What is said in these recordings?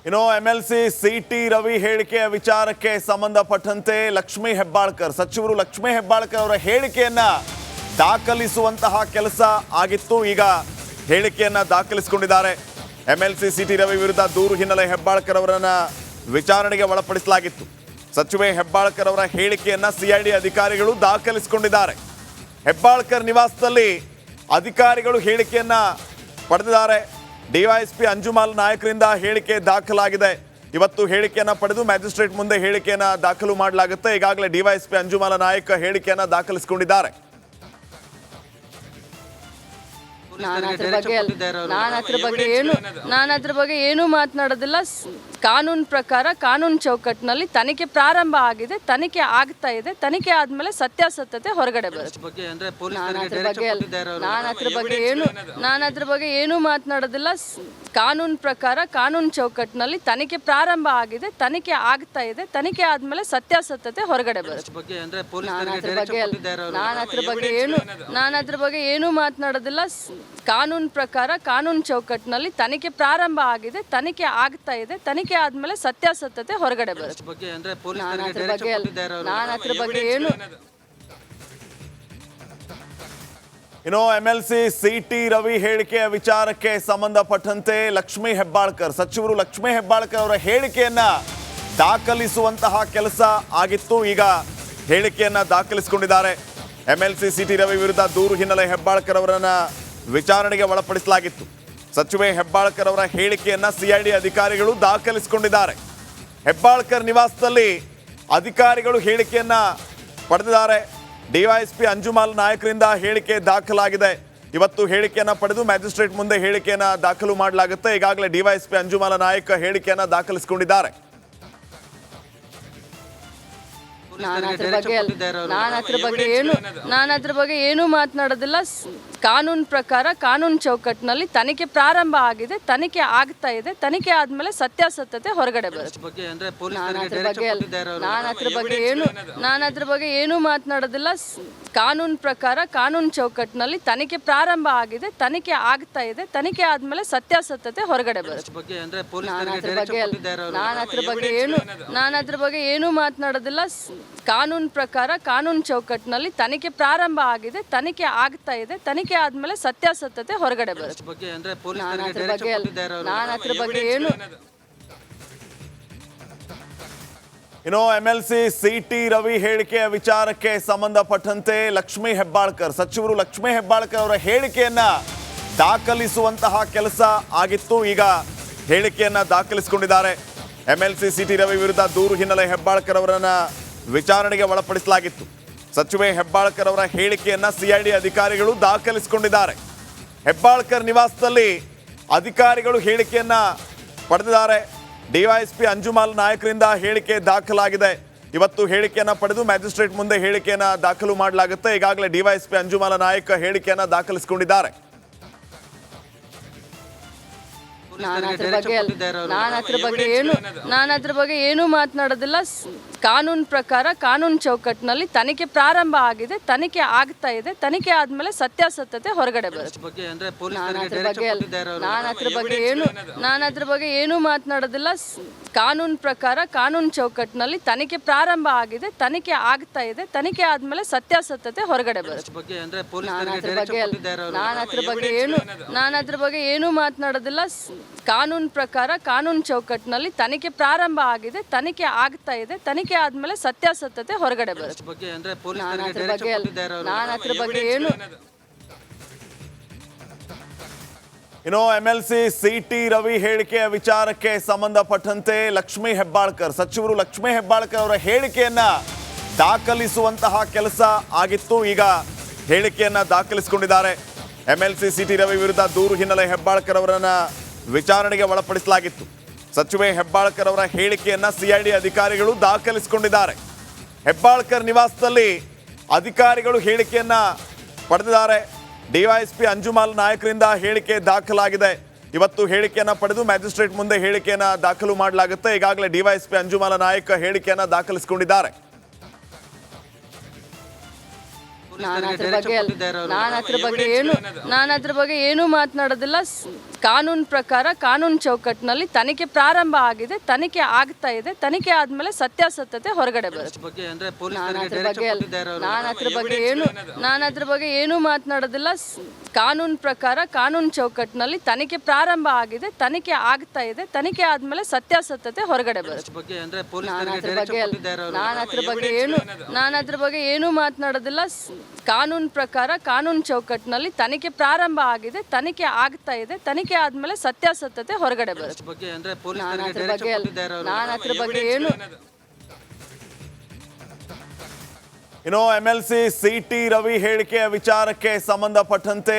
ಇನ್ನು MLC city Ravi ಹೇಳಿಕೆಯ ವಿಚಾರಕ್ಕೆ ಸಂಬಂಧಪಟ್ಟಂತೆ ಲಕ್ಷ್ಮೀ ಹೆಬ್ಬಾಳ್ಕರ್ ಸಚಿವರು ಲಕ್ಷ್ಮೀ ಹೆಬ್ಬಾಳ್ಕರ್ ಅವರ ಹೇಳಿಕೆಯನ್ನ ದಾಖಲಿಸುವಂತಹ ಕೆಲಸ ಆಗಿತ್ತು. ಈಗ ಹೇಳಿಕೆಯನ್ನ ದಾಖಲಿಸಿಕೊಂಡಿದ್ದಾರೆ. ಎಂಎಲ್ಸಿ ಸಿಟಿ ರವಿ ವಿರುದ್ಧ ದೂರು ಹಿನ್ನೆಲೆ ಹೆಬ್ಬಾಳ್ಕರ್ ಅವರನ್ನ ವಿಚಾರಣೆಗೆ ಒಳಪಡಿಸಲಾಗಿತ್ತು. ಸಚಿವೆ ಹೆಬ್ಬಾಳ್ಕರ್ ಅವರ ಹೇಳಿಕೆಯನ್ನ ಸಿಐಡಿ ಅಧಿಕಾರಿಗಳು ದಾಖಲಿಸಿಕೊಂಡಿದ್ದಾರೆ. ಹೆಬ್ಬಾಳ್ಕರ್ ನಿವಾಸದಲ್ಲಿ ಅಧಿಕಾರಿಗಳು ಹೇಳಿಕೆಯನ್ನ ಪಡೆದಿದ್ದಾರೆ. ಡಿವೈಎಸ್ಪಿ ಅಂಜುಮಾಲ್ ನಾಯಕರಿಂದ ಹೇಳಿಕೆ ದಾಖಲಾಗಿದೆ. ಇವತ್ತು ಹೇಳಿಕೆಯನ್ನ ಪಡೆದು ಮ್ಯಾಜಿಸ್ಟ್ರೇಟ್ ಮುಂದೆ ಹೇಳಿಕೆಯನ್ನ ದಾಖಲು ಮಾಡಲಾಗುತ್ತೆ. ಈಗಾಗಲೇ ಡಿವೈಎಸ್ಪಿ ಅಂಜುಮಾಲ ನಾಯಕ್ ಹೇಳಿಕೆಯನ್ನ ದಾಖಲಿಸಿಕೊಂಡಿದ್ದಾರೆ. ನಾನು ಅದ್ರ ಬಗ್ಗೆ ಏನು ಮಾತನಾಡೋದಿಲ್ಲ. ಕಾನೂನು ಪ್ರಕಾರ ಕಾನೂನು ಚೌಕಟ್ಟಿನಲ್ಲಿ ತನಿಖೆ ಪ್ರಾರಂಭ ಆಗಿದೆ, ತನಿಖೆ ಆಗ್ತಾ ಇದೆ. ತನಿಖೆ ಆದ್ಮೇಲೆ ಸತ್ಯಾಸತ್ಯತೆ ಹೊರಗಡೆ ಬರುತ್ತೆ. ನಾನು ಅದ್ರ ಬಗ್ಗೆ ಏನು ಮಾತನಾಡೋದಿಲ್ಲ. ಕಾನೂನು ಪ್ರಕಾರ ಕಾನೂನು ಚೌಕಟ್ಟಿನಲ್ಲಿ ತನಿಖೆ ಪ್ರಾರಂಭ ಆಗಿದೆ, ತನಿಖೆ ಆಗ್ತಾ ಇದೆ. ತನಿಖೆ ಆದ್ಮೇಲೆ ಸತ್ಯಾಸತ್ಯತೆ ಹೊರಗಡೆ ಬರುತ್ತೆ. ನಾನು ಅದ್ರ ಬಗ್ಗೆ ಏನು ಮಾತನಾಡೋದಿಲ್ಲ. ಕಾನೂನು ಪ್ರಕಾರ ಕಾನೂನು ಚೌಕಟ್ಟಿನಲ್ಲಿ ತನಿಖೆ ಪ್ರಾರಂಭ ಆಗಿದೆ, ತನಿಖೆ ಆಗ್ತಾ ಇದೆ. ತನಿಖೆ ಆದ್ಮೇಲೆ ಸತ್ಯಾಸತ್ಯತೆ ಹೊರಗಡೆ ಬರುತ್ತೆ. ಇನ್ನು ಎಂಎಲ್ಸಿ ಸಿಟಿ ರವಿ ಹೇಳಿಕೆಯ ವಿಚಾರಕ್ಕೆ ಸಂಬಂಧಪಟ್ಟಂತೆ ಲಕ್ಷ್ಮೀ ಹೆಬ್ಬಾಳ್ಕರ್ ಸಚಿವರು ಲಕ್ಷ್ಮೀ ಹೆಬ್ಬಾಳ್ಕರ್ ಅವರ ಹೇಳಿಕೆಯನ್ನ ದಾಖಲಿಸುವಂತಹ ಕೆಲಸ ಆಗಿತ್ತು. ಈಗ ಹೇಳಿಕೆಯನ್ನ ದಾಖಲಿಸಿಕೊಂಡಿದ್ದಾರೆ. ಎಂಎಲ್ಸಿ ಸಿಟಿ ರವಿ ವಿರುದ್ಧ ದೂರು ಹಿನ್ನೆಲೆ ಹೆಬ್ಬಾಳ್ಕರ್ ಅವರನ್ನ ವಿಚಾರಣೆಗೆ ಒಳಪಡಿಸಲಾಗಿತ್ತು. ಸಚಿವೆ ಹೆಬ್ಬಾಳ್ಕರ್ ಅವರ ಹೇಳಿಕೆಯನ್ನ ಸಿಐಡಿ ಅಧಿಕಾರಿಗಳು ದಾಖಲಿಸಿಕೊಂಡಿದ್ದಾರೆ. ಹೆಬ್ಬಾಳ್ಕರ್ ನಿವಾಸದಲ್ಲಿ ಅಧಿಕಾರಿಗಳು ಹೇಳಿಕೆಯನ್ನ ಪಡೆದಿದ್ದಾರೆ. ಡಿವೈಎಸ್ಪಿ ಅಂಜುಮಾಲ್ ನಾಯಕರಿಂದ ಹೇಳಿಕೆ ದಾಖಲಾಗಿದೆ. ಇವತ್ತು ಹೇಳಿಕೆಯನ್ನ ಪಡೆದು ಮ್ಯಾಜಿಸ್ಟ್ರೇಟ್ ಮುಂದೆ ಹೇಳಿಕೆಯನ್ನ ದಾಖಲು ಮಾಡಲಾಗುತ್ತೆ. ಈಗಾಗಲೇ ಡಿವೈಎಸ್ಪಿ ಅಂಜುಮಾಲ ನಾಯಕ್ ಹೇಳಿಕೆಯನ್ನ ದಾಖಲಿಸಿಕೊಂಡಿದ್ದಾರೆ. ನಾನು ಅದ್ರ ಬಗ್ಗೆ ಏನು ಮಾತನಾಡೋದಿಲ್ಲ. ಕಾನೂನು ಪ್ರಕಾರ ಕಾನೂನು ಚೌಕಟ್ಟಿನಲ್ಲಿ ತನಿಖೆ ಪ್ರಾರಂಭ ಆಗಿದೆ, ತನಿಖೆ ಆಗ್ತಾ ಇದೆ. ತನಿಖೆ ಆದ್ಮೇಲೆ ಸತ್ಯಾಸತ್ಯತೆ ಹೊರಗಡೆ ಬರುತ್ತೆ. ನಾನು ಅದ್ರ ಬಗ್ಗೆ ಏನು ಮಾತನಾಡೋದಿಲ್ಲ. ಕಾನೂನು ಪ್ರಕಾರ ಕಾನೂನು ಚೌಕಟ್ಟಿನಲ್ಲಿ ತನಿಖೆ ಪ್ರಾರಂಭ ಆಗಿದೆ, ತನಿಖೆ ಆಗ್ತಾ ಇದೆ. ತನಿಖೆ ಆದ್ಮೇಲೆ ಸತ್ಯಾಸತ್ಯತೆ ಹೊರಗಡೆ ಬರುತ್ತೆ. ನಾನು ಅದ್ರ ಬಗ್ಗೆ ಏನು ಮಾತನಾಡೋದಿಲ್ಲ. ಕಾನೂನು ಪ್ರಕಾರ ಕಾನೂನು ಚೌಕಟ್ಟಿನಲ್ಲಿ ತನಿಖೆ ಪ್ರಾರಂಭ ಆಗಿದೆ, ತನಿಖೆ ಆಗ್ತಾ ಇದೆ. ತನಿಖೆ ಆದ್ಮೇಲೆ ಸತ್ಯಾಸತ್ಯತೆ ಹೊರಗಡೆ ಬರುತ್ತೆ. ಇನ್ನು ಎಂಎಲ್ಸಿ ಸಿಟಿ ರವಿ ಹೇಳಿಕೆಯ ವಿಚಾರಕ್ಕೆ ಸಂಬಂಧಪಟ್ಟಂತೆ ಲಕ್ಷ್ಮೀ ಹೆಬ್ಬಾಳ್ಕರ್ ಸಚಿವರು ಲಕ್ಷ್ಮೀ ಹೆಬ್ಬಾಳ್ಕರ್ ಅವರ ಹೇಳಿಕೆಯನ್ನ ದಾಖಲಿಸುವಂತಹ ಕೆಲಸ ಆಗಿತ್ತು. ಈಗ ಹೇಳಿಕೆಯನ್ನ ದಾಖಲಿಸಿಕೊಂಡಿದ್ದಾರೆ. ಎಂಎಲ್ಸಿ ಸಿಟಿ ರವಿ ವಿರುದ್ಧ ದೂರು ಹಿನ್ನೆಲೆ ಹೆಬ್ಬಾಳ್ಕರ್ ಅವರನ್ನ ವಿಚಾರಣೆಗೆ ಒಳಪಡಿಸಲಾಗಿತ್ತು. ಸಚಿವೆ ಹೆಬ್ಬಾಳ್ಕರ್ ಅವರ ಹೇಳಿಕೆಯನ್ನ ಸಿಐಡಿ ಅಧಿಕಾರಿಗಳು ದಾಖಲಿಸಿಕೊಂಡಿದ್ದಾರೆ. ಹೆಬ್ಬಾಳ್ಕರ್ ನಿವಾಸದಲ್ಲಿ ಅಧಿಕಾರಿಗಳು ಹೇಳಿಕೆಯನ್ನ ಪಡೆದಿದ್ದಾರೆ. ಡಿವೈಎಸ್ಪಿ ಅಂಜುಮಾಲ್ ನಾಯಕರಿಂದ ಹೇಳಿಕೆ ದಾಖಲಾಗಿದೆ. ಇವತ್ತು ಹೇಳಿಕೆಯನ್ನ ಪಡೆದು ಮ್ಯಾಜಿಸ್ಟ್ರೇಟ್ ಮುಂದೆ ಹೇಳಿಕೆಯನ್ನ ದಾಖಲು ಮಾಡಲಾಗುತ್ತೆ. ಈಗಾಗಲೇ ಡಿವೈಎಸ್ಪಿ ಅಂಜುಮಾಲ ನಾಯಕ್ ಹೇಳಿಕೆಯನ್ನ ದಾಖಲಿಸಿಕೊಂಡಿದ್ದಾರೆ. ನಾನು ಅದ್ರ ಬಗ್ಗೆ ಏನು ಮಾತನಾಡೋದಿಲ್ಲ. ಕಾನೂನು ಪ್ರಕಾರ ಕಾನೂನು ಚೌಕಟ್ಟಿನಲ್ಲಿ ತನಿಖೆ ಪ್ರಾರಂಭ ಆಗಿದೆ, ತನಿಖೆ ಆಗ್ತಾ ಇದೆ. ತನಿಖೆ ಆದ್ಮೇಲೆ ಸತ್ಯಾಸತ್ಯತೆ ಹೊರಗಡೆ ಬರುತ್ತೆ. ನಾನು ಅದ್ರ ಬಗ್ಗೆ ಏನು ಮಾತನಾಡೋದಿಲ್ಲ. ಕಾನೂನು ಪ್ರಕಾರ ಕಾನೂನು ಚೌಕಟ್ಟಿನಲ್ಲಿ ತನಿಖೆ ಪ್ರಾರಂಭ ಆಗಿದೆ, ತನಿಖೆ ಆಗ್ತಾ ಇದೆ. ತನಿಖೆ ಆದ್ಮೇಲೆ ಸತ್ಯಾಸತ್ಯತೆ ಹೊರಗಡೆ ಬರುತ್ತೆ. ನಾನು ಅದ್ರ ಬಗ್ಗೆ ಏನು ಮಾತನಾಡೋದಿಲ್ಲ. ಕಾನೂನು ಪ್ರಕಾರ ಕಾನೂನು ಚೌಕಟ್ಟಿನಲ್ಲಿ ತನಿಖೆ ಪ್ರಾರಂಭ ಆಗಿದೆ, ತನಿಖೆ ಆಗ್ತಾ ಇದೆ. ತನಿಖೆ ಆದ್ಮೇಲೆ ಸತ್ಯಾಸತ್ಯತೆ ಹೊರಗಡೆ ಬರುತ್ತೆ. ಇನ್ನು ಎಂಎಲ್ಸಿ ಸಿಟಿ ರವಿ ಹೇಳಿಕೆಯ ವಿಚಾರಕ್ಕೆ ಸಂಬಂಧಪಟ್ಟಂತೆ ಲಕ್ಷ್ಮೀ ಹೆಬ್ಬಾಳ್ಕರ್ ಸಚಿವರು ಲಕ್ಷ್ಮೀ ಹೆಬ್ಬಾಳ್ಕರ್ ಅವರ ಹೇಳಿಕೆಯನ್ನ ದಾಖಲಿಸುವಂತಹ ಕೆಲಸ ಆಗಿತ್ತು. ಈಗ ಹೇಳಿಕೆಯನ್ನ ದಾಖಲಿಸಿಕೊಂಡಿದ್ದಾರೆ. ಎಂಎಲ್ಸಿ ಸಿಟಿ ರವಿ ವಿರುದ್ಧ ದೂರು ಹಿನ್ನೆಲೆ ಹೆಬ್ಬಾಳ್ಕರ್ ಅವರನ್ನ ವಿಚಾರಣೆಗೆ ಒಳಪಡಿಸಲಾಗಿತ್ತು. ಸಚಿವೆ ಹೆಬ್ಬಾಳ್ಕರ್ ಅವರ ಹೇಳಿಕೆಯನ್ನ ಸಿಐಡಿ ಅಧಿಕಾರಿಗಳು ದಾಖಲಿಸಿಕೊಂಡಿದ್ದಾರೆ. ಹೆಬ್ಬಾಳ್ಕರ್ ನಿವಾಸದಲ್ಲಿ ಅಧಿಕಾರಿಗಳು ಹೇಳಿಕೆಯನ್ನ ಪಡೆದಿದ್ದಾರೆ. ಡಿವೈಎಸ್ಪಿ ಅಂಜುಮಾಲ್ ನಾಯಕರಿಂದ ಹೇಳಿಕೆ ದಾಖಲಾಗಿದೆ. ಇವತ್ತು ಹೇಳಿಕೆಯನ್ನ ಪಡೆದು ಮ್ಯಾಜಿಸ್ಟ್ರೇಟ್ ಮುಂದೆ ಹೇಳಿಕೆಯನ್ನ ದಾಖಲು ಮಾಡಲಾಗುತ್ತೆ. ಈಗಾಗಲೇ ಡಿವೈಎಸ್ಪಿ ಅಂಜುಮಾಲ ನಾಯಕ್ ಹೇಳಿಕೆಯನ್ನ ದಾಖಲಿಸಿಕೊಂಡಿದ್ದಾರೆ. ನಾನು ಅದ್ರ ಬಗ್ಗೆ ಏನು ಮಾತನಾಡೋದಿಲ್ಲ. ಕಾನೂನು ಪ್ರಕಾರ ಕಾನೂನು ಚೌಕಟ್ಟಿನಲ್ಲಿ ತನಿಖೆ ಪ್ರಾರಂಭ ಆಗಿದೆ, ತನಿಖೆ ಆಗ್ತಾ ಇದೆ. ತನಿಖೆ ಆದ್ಮೇಲೆ ಸತ್ಯಾಸತ್ಯತೆ ಹೊರಗಡೆ ಬರುತ್ತೆ. ನಾನು ಅದ್ರ ಬಗ್ಗೆ ಏನು ಮಾತನಾಡೋದಿಲ್ಲ. ಕಾನೂನು ಪ್ರಕಾರ ಕಾನೂನು ಚೌಕಟ್ಟಿನಲ್ಲಿ ತನಿಖೆ ಪ್ರಾರಂಭ ಆಗಿದೆ, ತನಿಖೆ ಆಗ್ತಾ ಇದೆ. ತನಿಖೆ ಆದ್ಮೇಲೆ ಸತ್ಯಾಸತ್ಯತೆ ಹೊರಗಡೆ ಬರುತ್ತೆ. ನಾನು ಅದ್ರ ಬಗ್ಗೆ ಏನು ಮಾತನಾಡೋದಿಲ್ಲ. ಕಾನೂನು ಪ್ರಕಾರ ಕಾನೂನು ಚೌಕಟ್ಟಿನಲ್ಲಿ ತನಿಖೆ ಪ್ರಾರಂಭ ಆಗಿದೆ, ತನಿಖೆ ಆಗ್ತಾ ಇದೆ. ತನಿಖೆ ಆದ್ಮೇಲೆ ಸತ್ಯಾಸತ್ಯತೆ ಹೊರಗಡೆ ಬರುತ್ತೆ. ಇನ್ನು MLC CT ರವಿ ಹೇಳಿಕೆಯ ವಿಚಾರಕ್ಕೆ ಸಂಬಂಧಪಟ್ಟಂತೆ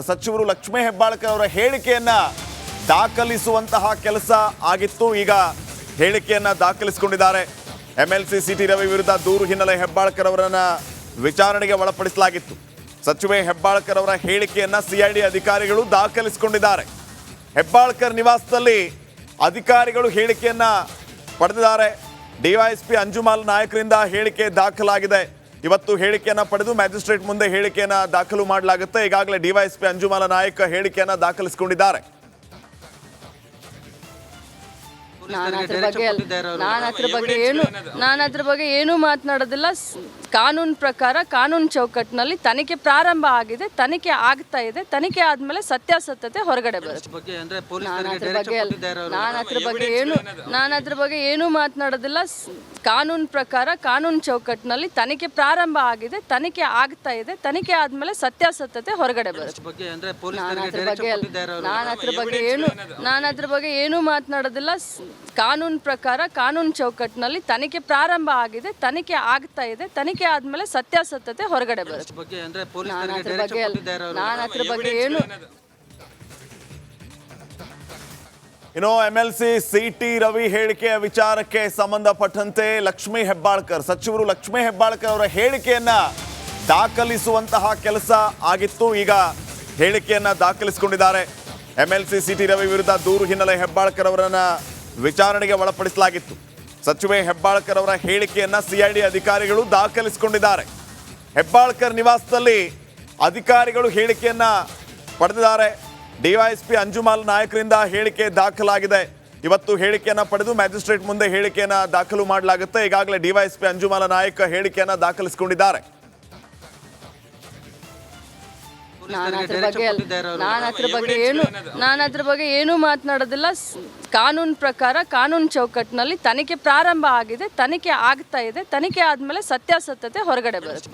ಸಚಿವರು ಲಕ್ಷ್ಮೀ ಹೆಬ್ಬಾಳ್ಕರ್ ಅವರ ಹೇಳಿಕೆಯನ್ನ ದಾಖಲಿಸುವಂತಹ ಕೆಲಸ ಆಗಿತ್ತು. ಈಗ ಹೇಳಿಕೆಯನ್ನ ದಾಖಲಿಸಿಕೊಂಡಿದ್ದಾರೆ. MLC CT ರವಿ ವಿರುದ್ಧ ದೂರು ಹಿನ್ನೆಲೆ ಹೆಬ್ಬಾಳ್ಕರ್ ಅವರನ್ನ ವಿಚಾರಣೆಗೆ ಒಳಪಡಿಸಲಾಗಿತ್ತು. ಸಚಿವೆ ಹೆಬ್ಬಾಳ್ಕರ್ ಅವರ ಹೇಳಿಕೆಯನ್ನ CID ಅಧಿಕಾರಿಗಳು ದಾಖಲಿಸಿಕೊಂಡಿದ್ದಾರೆ. ಹೆಬ್ಬಾಳ್ಕರ್ ನಿವಾಸದಲ್ಲಿ ಅಧಿಕಾರಿಗಳು ಹೇಳಿಕೆಯನ್ನ ಪಡೆದಿದ್ದಾರೆ. DYSP ಅಂಜುಮಾಲ್ ನಾಯಕರಿಂದ ಹೇಳಿಕೆ ದಾಖಲಾಗಿದೆ. ಇವತ್ತು ಹೇಳಿಕೆಯನ್ನ ಪಡೆದು ಮ್ಯಾಜಿಸ್ಟ್ರೇಟ್ ಮುಂದೆ ಹೇಳಿಕೆಯನ್ನ ದಾಖಲು ಮಾಡಲಾಗುತ್ತೆ. ಈಗಾಗಲೇ DYSP ಅಂಜುಮಾಲ ನಾಯಕ್ ಹೇಳಿಕೆಯನ್ನ ದಾಖಲಿಸಿಕೊಂಡಿದ್ದಾರೆ. ನಾನು ಅದ್ರ ಬಗ್ಗೆ ಏನು ಮಾತನಾಡೋದಿಲ್ಲ. ಕಾನೂನು ಪ್ರಕಾರ ಕಾನೂನು ಚೌಕಟ್ಟಿನಲ್ಲಿ ತನಿಖೆ ಪ್ರಾರಂಭ ಆಗಿದೆ, ತನಿಖೆ ಆಗ್ತಾ ಇದೆ. ತನಿಖೆ ಆದ್ಮೇಲೆ ಸತ್ಯಾಸತ್ಯತೆ ಹೊರಗಡೆ ಬರುತ್ತೆ. ನಾನು ಅದ್ರ ಬಗ್ಗೆ ಏನು ಮಾತನಾಡೋದಿಲ್ಲ. ಕಾನೂನು ಪ್ರಕಾರ ಕಾನೂನು ಚೌಕಟ್ಟಿನಲ್ಲಿ ತನಿಖೆ ಪ್ರಾರಂಭ ಆಗಿದೆ, ತನಿಖೆ ಆಗ್ತಾ ಇದೆ. ತನಿಖೆ ಆದ್ಮೇಲೆ ಸತ್ಯಾಸತ್ಯತೆ ಹೊರಗಡೆ ಬರುತ್ತೆ. ನಾನು ಅದ್ರ ಬಗ್ಗೆ ಏನು ಮಾತನಾಡೋದಿಲ್ಲ. ಕಾನೂನು ಪ್ರಕಾರ ಕಾನೂನು ಚೌಕಟ್ಟಿನಲ್ಲಿ ತನಿಖೆ ಪ್ರಾರಂಭ ಆಗಿದೆ, ತನಿಖೆ ಆಗ್ತಾ ಇದೆ. ತನಿಖೆ ಆದ್ಮೇಲೆ ಸತ್ಯಾಸತ್ಯತೆ ಹೊರಗಡೆ ಬರುತ್ತೆ. ಇನ್ನು MLC CT ರವಿ ಹೇಳಿಕೆಯ ವಿಚಾರಕ್ಕೆ ಸಂಬಂಧಪಟ್ಟಂತೆ ಸಚಿವರು ಲಕ್ಷ್ಮೀ ಹೆಬ್ಬಾಳ್ಕರ್ ಅವರ ಹೇಳಿಕೆಯನ್ನ ದಾಖಲಿಸುವಂತಹ ಕೆಲಸ ಆಗಿತ್ತು. ಈಗ ಹೇಳಿಕೆಯನ್ನ ದಾಖಲಿಸಿಕೊಂಡಿದ್ದಾರೆ. MLC CT ರವಿ ವಿರುದ್ಧ ದೂರು ಹಿನ್ನೆಲೆ ಹೆಬ್ಬಾಳ್ಕರ್ ಅವರನ್ನ ವಿಚಾರಣೆಗೆ ಒಳಪಡಿಸಲಾಗಿತ್ತು. ಸಚಿವೆ ಹೆಬ್ಬಾಳ್ಕರ್ ಅವರ ಹೇಳಿಕೆಯನ್ನ CID ಅಧಿಕಾರಿಗಳು ದಾಖಲಿಸಿಕೊಂಡಿದ್ದಾರೆ. ಹೆಬ್ಬಾಳ್ಕರ್ ನಿವಾಸದಲ್ಲಿ ಅಧಿಕಾರಿಗಳು ಹೇಳಿಕೆಯನ್ನ ಪಡೆದಿದ್ದಾರೆ. DYSP ಅಂಜುಮಾಲ್ ನಾಯಕರಿಂದ ಹೇಳಿಕೆ ದಾಖಲಾಗಿದೆ. ಇವತ್ತು ಹೇಳಿಕೆಯನ್ನ ಪಡೆದು ಮ್ಯಾಜಿಸ್ಟ್ರೇಟ್ ಮುಂದೆ ಹೇಳಿಕೆಯನ್ನ ದಾಖಲು ಮಾಡಲಾಗುತ್ತೆ. ಈಗಾಗಲೇ DYSP ಅಂಜುಮಾಲ ನಾಯಕ್ ಹೇಳಿಕೆಯನ್ನ ದಾಖಲಿಸಿಕೊಂಡಿದ್ದಾರೆ. ನಾನು ಅದ್ರ ಬಗ್ಗೆ ಏನು ಮಾತನಾಡೋದಿಲ್ಲ. ಕಾನೂನು ಪ್ರಕಾರ ಕಾನೂನು ಚೌಕಟ್ಟಿನಲ್ಲಿ ತನಿಖೆ ಪ್ರಾರಂಭ ಆಗಿದೆ, ತನಿಖೆ ಆಗ್ತಾ ಇದೆ. ತನಿಖೆ ಆದ್ಮೇಲೆ ಸತ್ಯಾಸತ್ಯತೆ ಹೊರಗಡೆ ಬರುತ್ತೆ.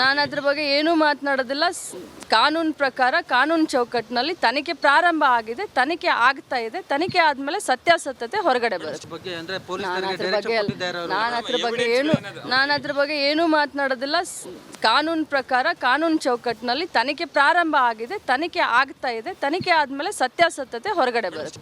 ನಾನು ಅದ್ರ ಬಗ್ಗೆ ಏನು ಮಾತನಾಡೋದಿಲ್ಲ. ಕಾನೂನು ಪ್ರಕಾರ ಕಾನೂನು ಚೌಕಟ್ಟಿನಲ್ಲಿ ತನಿಖೆ ಪ್ರಾರಂಭ ಆಗಿದೆ, ತನಿಖೆ ಆಗ್ತಾ ಇದೆ. ತನಿಖೆ ಆದ್ಮೇಲೆ ಸತ್ಯಾಸತ್ಯತೆ ಹೊರಗಡೆ ಬರುತ್ತೆ. ನಾನು ಅದ್ರ ಬಗ್ಗೆ ಏನು ಮಾತನಾಡೋದಿಲ್ಲ. ಕಾನೂನು ಪ್ರಕಾರ ಕಾನೂನು ಚೌಕಟ್ಟಿನಲ್ಲಿ ತನಿಖೆ ಪ್ರಾರಂಭ ಆಗಿದೆ, ತನಿಖೆ ಆಗ್ತಾ ಇದೆ. ತನಿಖೆ ಆದ್ಮೇಲೆ ಸತ್ಯಾಸತ್ಯತೆ ಹೊರಗಡೆ ಬರುತ್ತೆ.